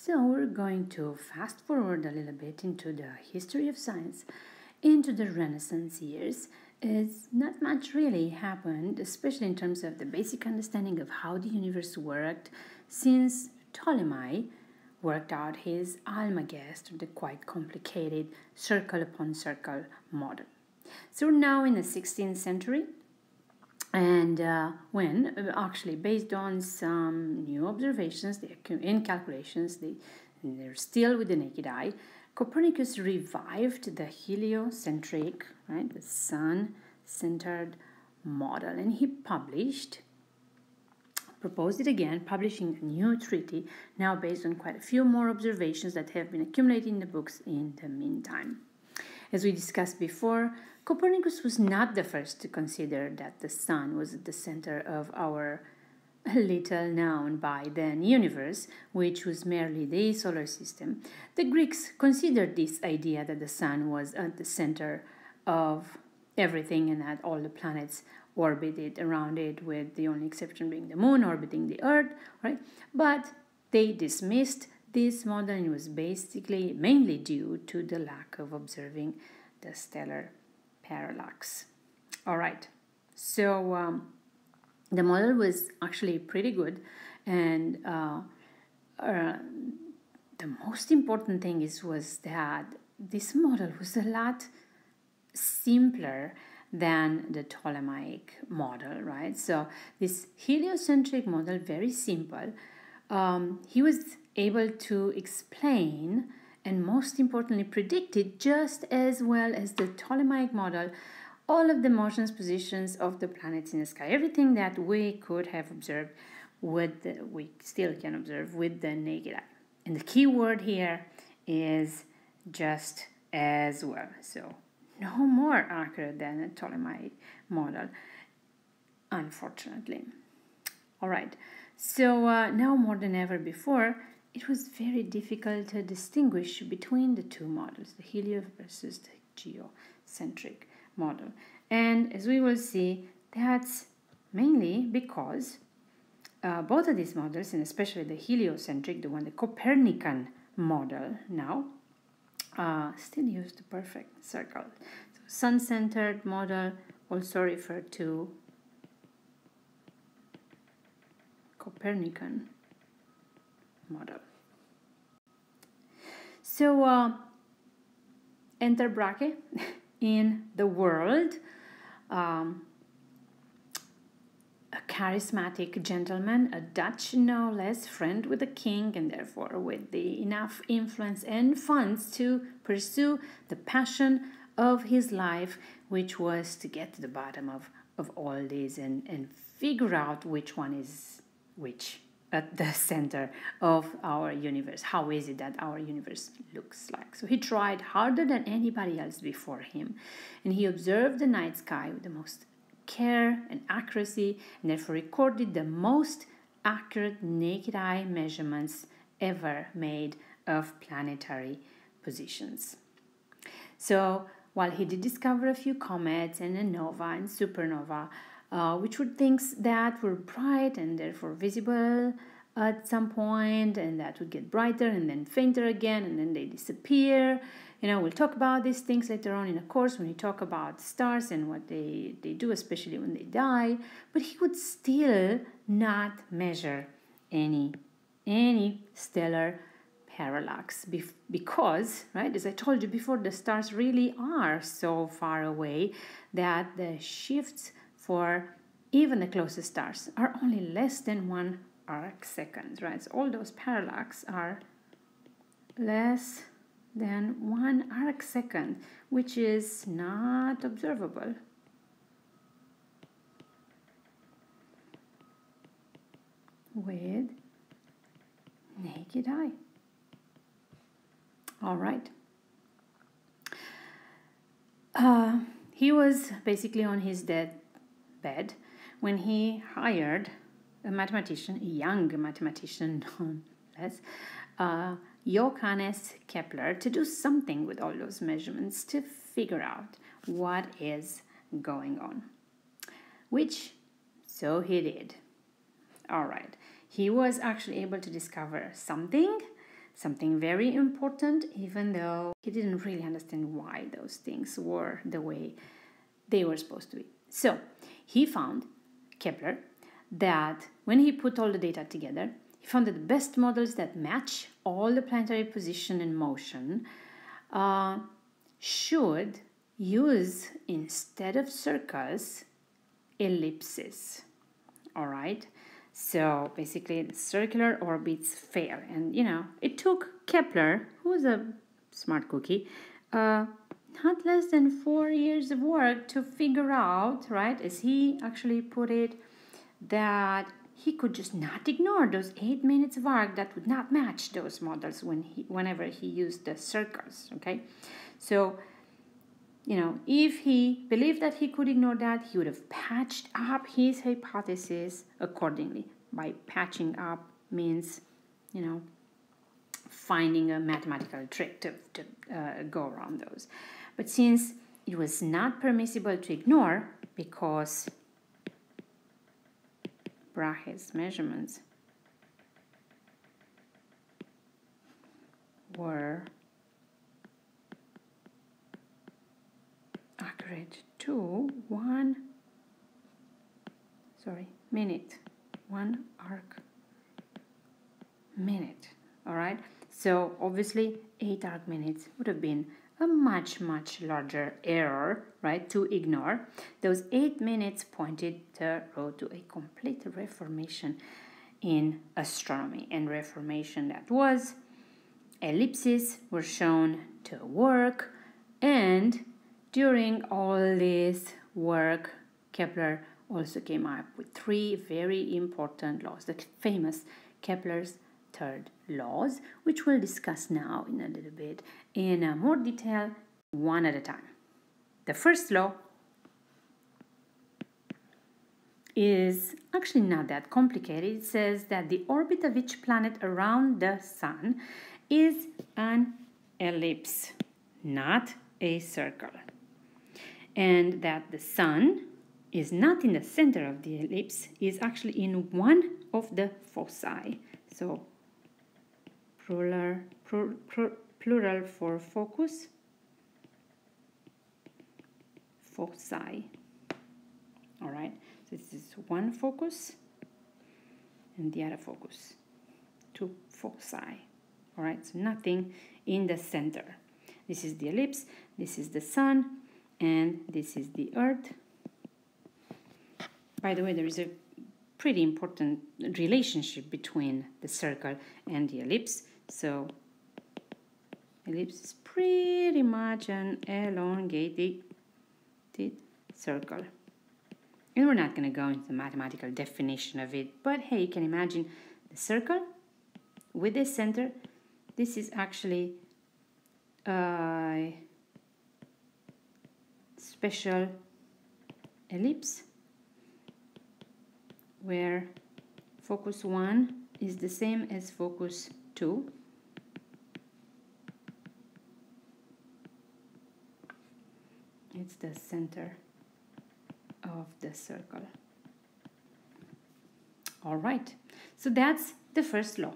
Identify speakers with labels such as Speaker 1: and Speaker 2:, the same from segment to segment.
Speaker 1: So we're going to fast forward a little bit into the history of science, into the Renaissance years. It's not much really happened, especially in terms of the basic understanding of how the universe worked, since Ptolemy worked out his Almagest, the quite complicated circle upon circle model. So we're now in the 16th century, and when actually based on some new observations in calculations, they're still with the naked eye, Copernicus revived the heliocentric, right, the sun-centered model, and he proposed it again, publishing a new treaty, now based on quite a few more observations that have been accumulated in the books in the meantime. As we discussed before, Copernicus was not the first to consider that the sun was at the center of our little known by then universe, which was merely the solar system. The Greeks considered this idea that the sun was at the center of everything and that all the planets orbited around it, with the only exception being the moon orbiting the earth, right? But they dismissed this model, and it was basically mainly due to the lack of observing the stellar parallax. All right, so the model was actually pretty good, and the most important thing was that this model was a lot simpler than the Ptolemaic model, right? So this heliocentric model, very simple. He was able to explain and most importantly predicted just as well as the Ptolemaic model all of the motions, positions of the planets in the sky, everything that we could have observed we still can observe with the naked eye. And the key word here is just as well. So no more accurate than a Ptolemaic model, unfortunately. All right, so now more than ever before, it was very difficult to distinguish between the two models, the helio versus the geocentric model. And as we will see, that's mainly because both of these models, and especially the heliocentric, the Copernican model now, still use the perfect circle. So sun-centered model, also referred to Copernican model. So enter Brahe in the world, a charismatic gentleman, a Dutch no less, friend with the king, and therefore with enough influence and funds to pursue the passion of his life, which was to get to the bottom of all these and figure out which one is which at the center of our universe. How is it that our universe looks like? So he tried harder than anybody else before him, and he observed the night sky with the most care and accuracy, and therefore recorded the most accurate naked eye measurements ever made of planetary positions. So while he did discover a few comets and a nova and supernova, which were things that were bright and therefore visible at some point, and that would get brighter and then fainter again, and then they disappear. We'll talk about these things later on in a course when we talk about stars and what they do, especially when they die. But he would still not measure any stellar parallax because, right, as I told you before, the stars really are so far away that the shifts for even the closest stars are only less than 1 arc second, right? So all those parallax are less than 1 arc second, which is not observable. With naked eye. All right. He was basically on his deathbed when he hired a mathematician, a young mathematician, no less, Johannes Kepler, to do something with all those measurements to figure out what is going on. Which, so he did. All right. He was actually able to discover something something very important, even though he didn't really understand why those things were the way they were supposed to be. So he found, Kepler, that when he put all the data together, he found that the best models that match all the planetary position and motion should use, instead of circles, ellipses. All right, so basically the circular orbits fail, and it took Kepler, who was a smart cookie, not less than 4 years of work to figure out, right, as he actually put it, that he could just not ignore those 8 minutes of arc that would not match those models whenever he used the circles. Okay, so if he believed that he could ignore that, he would have patched up his hypothesis accordingly. By patching up means, finding a mathematical trick to go around those. But since it was not permissible to ignore, because Brahe's measurements were accurate to 1 arc minute. All right, so obviously 8 arc minutes would have been a much larger error, right, to ignore. Those 8 minutes pointed the road to a complete reformation in astronomy, and reformation that was ellipses were shown to work. And during all this work, Kepler also came up with 3 very important laws, the famous Kepler's third laws, which we'll discuss now in a little bit in more detail, one at a time. The first law is actually not that complicated. It says that the orbit of each planet around the Sun is an ellipse, not a circle, and that the Sun is not in the center of the ellipse, is actually in one of the foci. So plural for focus, foci. All right, so this is one focus and the other focus, 2 foci. All right, so nothing in the center. This is the ellipse, this is the Sun, and this is the Earth. By the way, there is a pretty important relationship between the circle and the ellipse. So ellipse is pretty much an elongated circle. And we're not going to go into the mathematical definition of it, but hey, you can imagine the circle with the center. This is actually a special ellipse where focus 1 is the same as focus 2. It's the center of the circle. All right, so that's the first law.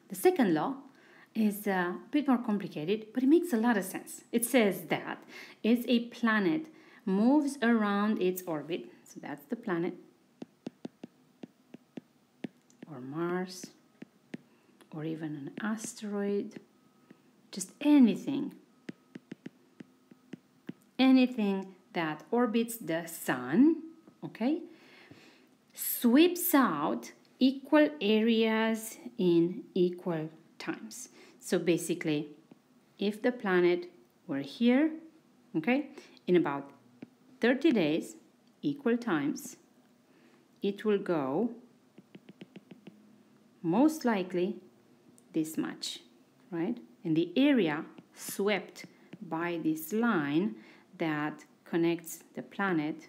Speaker 1: The second law is a bit more complicated, but it makes a lot of sense. It says that as a planet moves around its orbit, so that's the planet, or Mars, or even an asteroid, just anything that orbits the Sun, okay, sweeps out equal areas in equal times. So basically, if the planet were here, okay, in about 30 days, equal times, it will go most likely this much, right? And the area swept by this line that connects the planet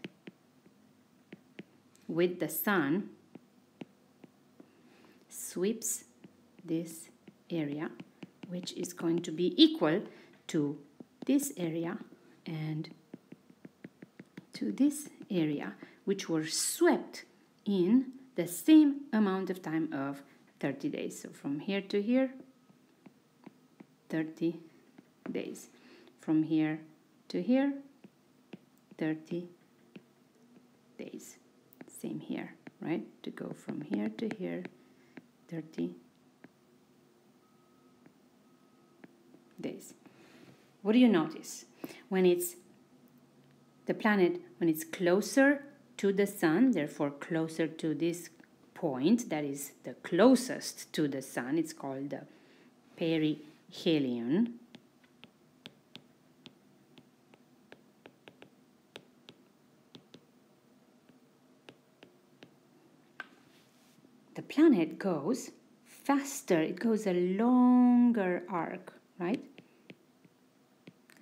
Speaker 1: with the Sun sweeps this area, which is going to be equal to this area and to this area, which were swept in the same amount of time of 30 days. So from here to here, 30 days. From here to here, 30 days. Same here, right? To go from here to here, 30 days. What do you notice? When it's the planet, when it's closer to the sun, therefore closer to this point that is the closest to the sun, it's called the perihelion. The planet goes faster, it goes a longer arc, right?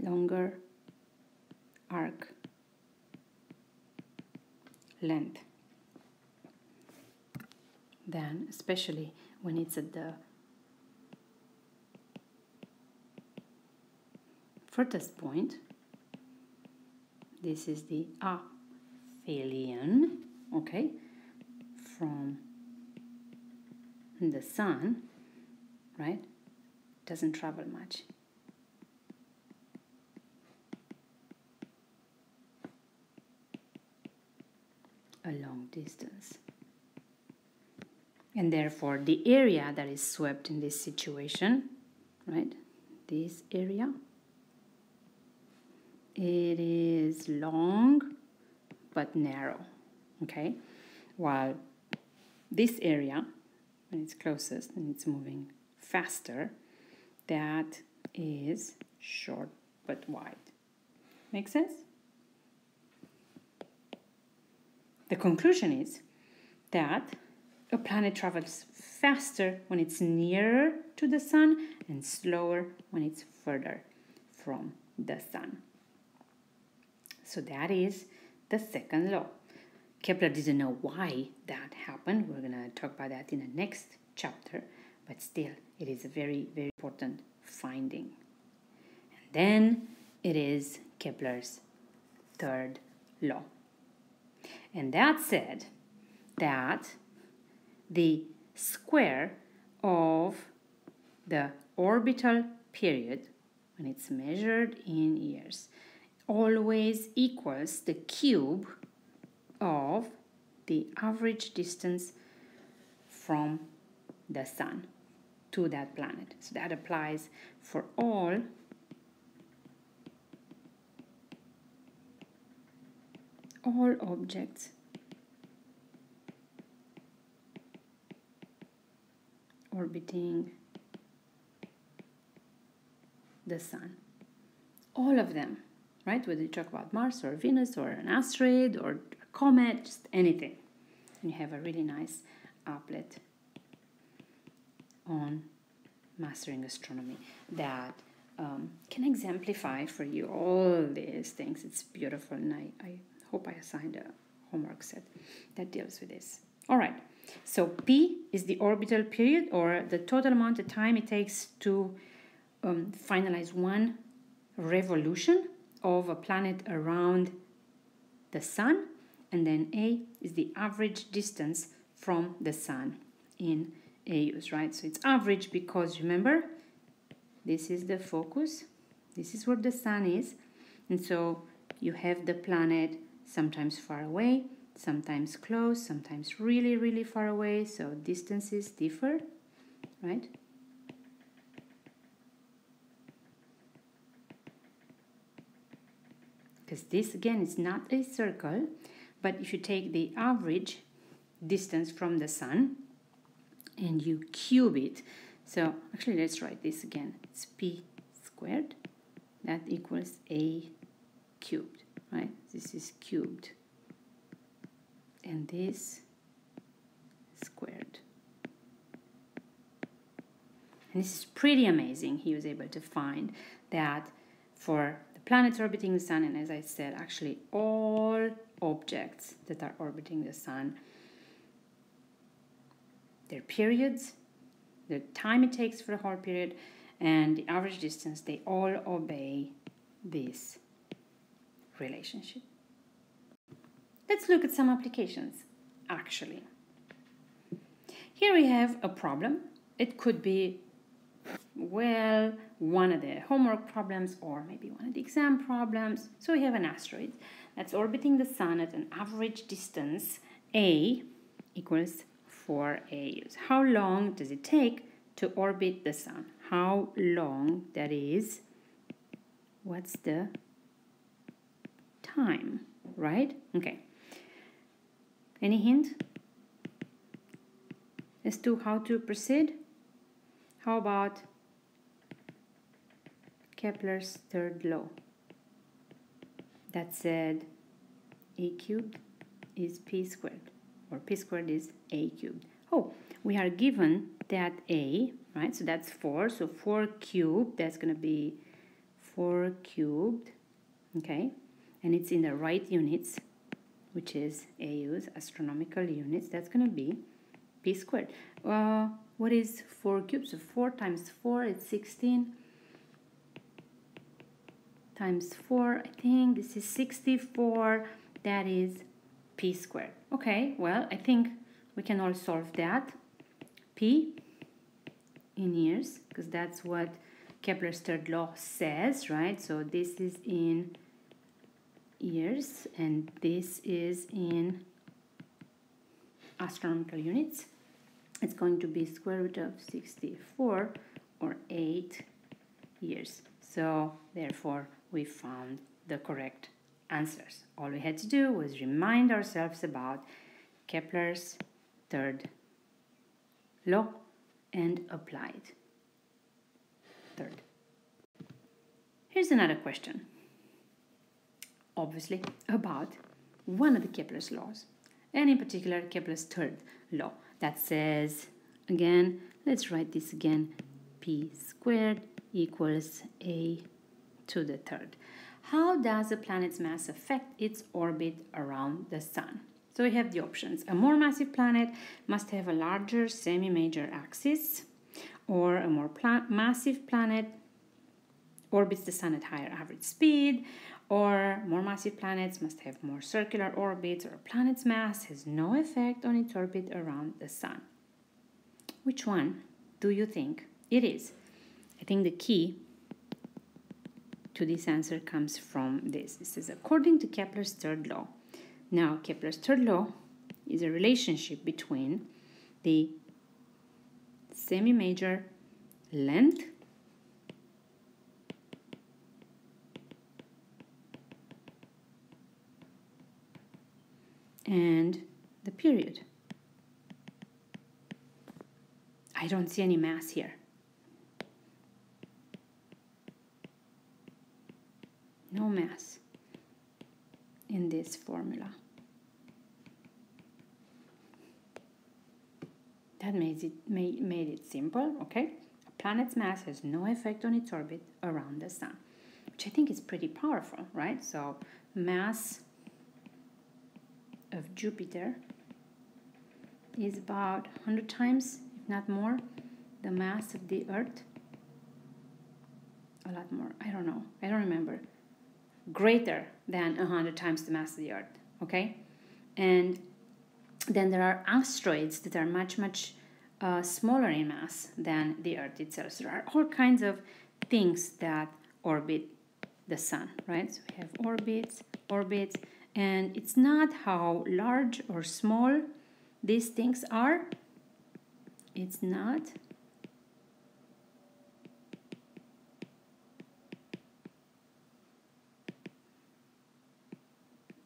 Speaker 1: Longer arc length. Then, especially when it's at the furthest point, this is the aphelion, okay, from the sun, right? Doesn't travel much. A long distance. And therefore the area that is swept in this situation, right, this area, it is long but narrow, okay, while this area, when it's closest and it's moving faster, that is short but wide. Make sense? The conclusion is that a planet travels faster when it's nearer to the sun and slower when it's further from the sun. So that is the second law. Kepler didn't know why that happened. We're going to talk about that in the next chapter, but still it is a very, very important finding. And then it is Kepler's third law. And that said that the square of the orbital period, when it's measured in years, always equals the cube of the average distance from the sun to that planet. So that applies for all objects orbiting the sun. All of them, right? Whether you talk about Mars or Venus or an asteroid or a comet, just anything. And you have a really nice applet on Mastering Astronomy that can exemplify for you all these things. It's beautiful, and I hope I assigned a homework set that deals with this. All right, so P is the orbital period, or the total amount of time it takes to finalize one revolution of a planet around the sun, and then A is the average distance from the sun in AUs, right? So it's average because, remember, this is the focus, this is where the sun is, and so you have the planet sometimes far away, sometimes close, sometimes really, really far away, so distances differ, right? Because this, again, is not a circle, but if you take the average distance from the sun and you cube it, so actually let's write this again. It's P squared, that equals A cubed, right? This is cubed. And this squared. And this is pretty amazing. He was able to find that for the planets orbiting the sun, and as I said, actually all objects that are orbiting the sun, their periods, the time it takes for the whole period, and the average distance, they all obey this relationship. Let's look at some applications, actually. Here we have a problem. It could be, well, one of the homework problems or maybe one of the exam problems. So we have an asteroid that's orbiting the Sun at an average distance A equals 4 AUs. How long does it take to orbit the Sun? How long, that is, what's the time, right? Okay. Any hint as to how to proceed? How about Kepler's third law that said a cubed is p squared, or p squared is a cubed? Oh, we are given that a, right? So that's 4. So 4 cubed, that's going to be 4 cubed, okay? And it's in the right units, which is AUs, astronomical units. That's going to be p squared. What is 4 cubed? So 4 times 4 is 16. Times 4, I think this is 64. That is p squared. Okay, well, I think we can all solve that. P in years, because that's what Kepler's third law says, right? So this is in years and this is in astronomical units. It's going to be square root of 64 or 8 years. So therefore we found the correct answers. All we had to do was remind ourselves about Kepler's third law and apply it. Third. Here's another question, obviously about one of the Kepler's laws, and in particular Kepler's third law that says, again, let's write this again, p squared equals a to the third. How does a planet's mass affect its orbit around the Sun? So we have the options. A more massive planet must have a larger semi-major axis, or a more massive planet orbits the Sun at higher average speed, or more massive planets must have more circular orbits, or a planet's mass has no effect on its orbit around the Sun. Which one do you think it is? I think the key to this answer comes from this. This is according to Kepler's third law. Now, Kepler's third law is a relationship between the semi-major length and the period. I don't see any mass here. No mass in this formula. That made it simple, okay? A planet's mass has no effect on its orbit around the Sun, which I think is pretty powerful, right? So mass of Jupiter is about 100 times, if not more, the mass of the Earth. A lot more, I don't know, I don't remember. Greater than 100 times the mass of the Earth, okay? And then there are asteroids that are much smaller in mass than the Earth itself. So there are all kinds of things that orbit the Sun, right? So we have orbits, and it's not how large or small these things are. It's not.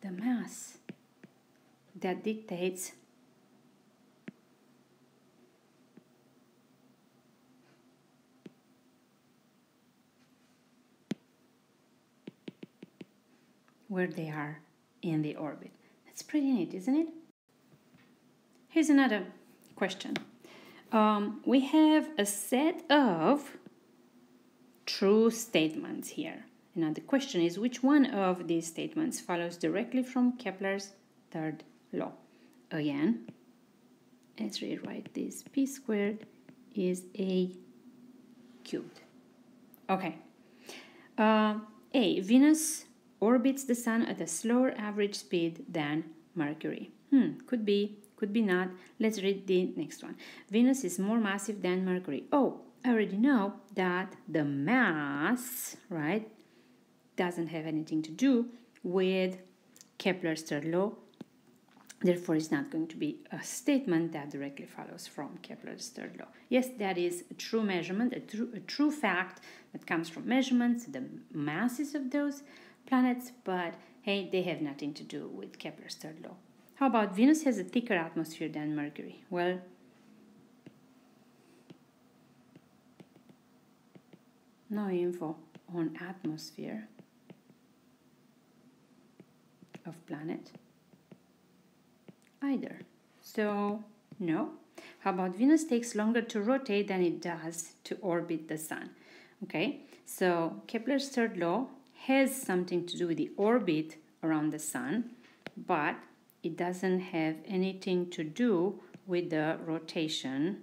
Speaker 1: The mass that dictates where they are in the orbit. That's pretty neat, isn't it? Here's another question. We have a set of true statements here. Now the question is, which one of these statements follows directly from Kepler's third law? Again, let's rewrite this. P squared is a cubed. Okay. A, Venus orbits the Sun at a slower average speed than Mercury. Could be Could be not. Let's read the next one. Venus is more massive than Mercury. Oh, I already know that the mass, right, doesn't have anything to do with Kepler's third law. Therefore, it's not going to be a statement that directly follows from Kepler's third law. Yes, that is a true measurement, a true fact that comes from measurements, the masses of those planets, but hey, they have nothing to do with Kepler's third law. How about Venus has a thicker atmosphere than Mercury? Well, no info on atmosphere of planet either. So, no. How about Venus takes longer to rotate than it does to orbit the Sun? Okay, so Kepler's third law has something to do with the orbit around the Sun, but it doesn't have anything to do with the rotation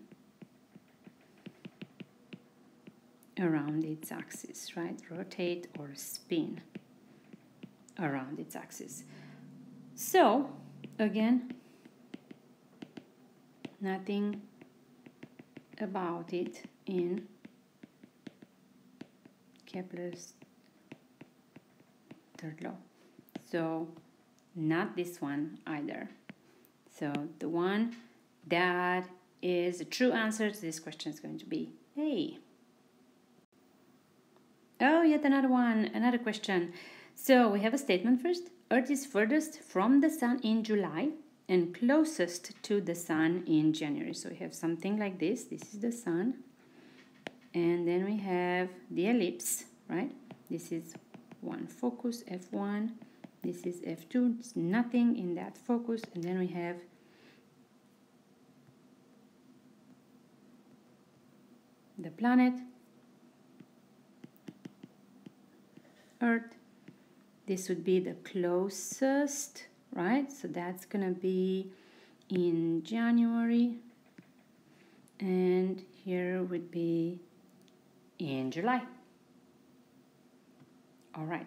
Speaker 1: around its axis, right? Rotate or spin around its axis. So, again, nothing about it in Kepler's third law. So, not this one either. So, the one that is a true answer to this question is going to be A. Oh, yet another one, another question. So, we have a statement first. Earth is furthest from the Sun in July and closest to the Sun in January. So we have something like this. This is the Sun. And then we have the ellipse, right? This is one focus, F1. This is F2. There's nothing in that focus. And then we have the planet, Earth. This would be the closest, right? So that's going to be in January. And here would be in July. All right.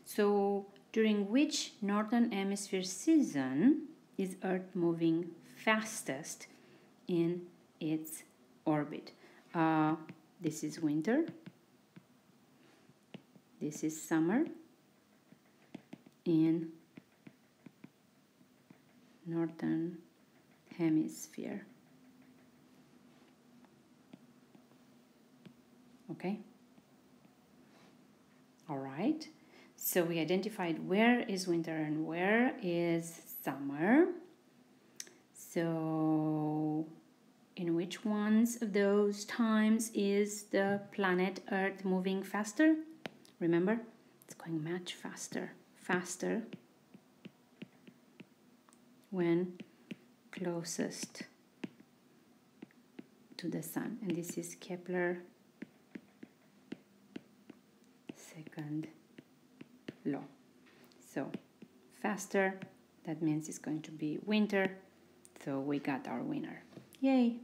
Speaker 1: So during which northern hemisphere season is Earth moving fastest in its orbit? This is winter. This is summer in northern hemisphere. Okay. All right. So we identified where is winter and where is summer. So in which ones of those times is the planet Earth moving faster? Remember, it's going much faster. Faster when closest to the Sun. And this is Kepler second law. So faster, that means it's going to be winter. So we got our winner. Yay!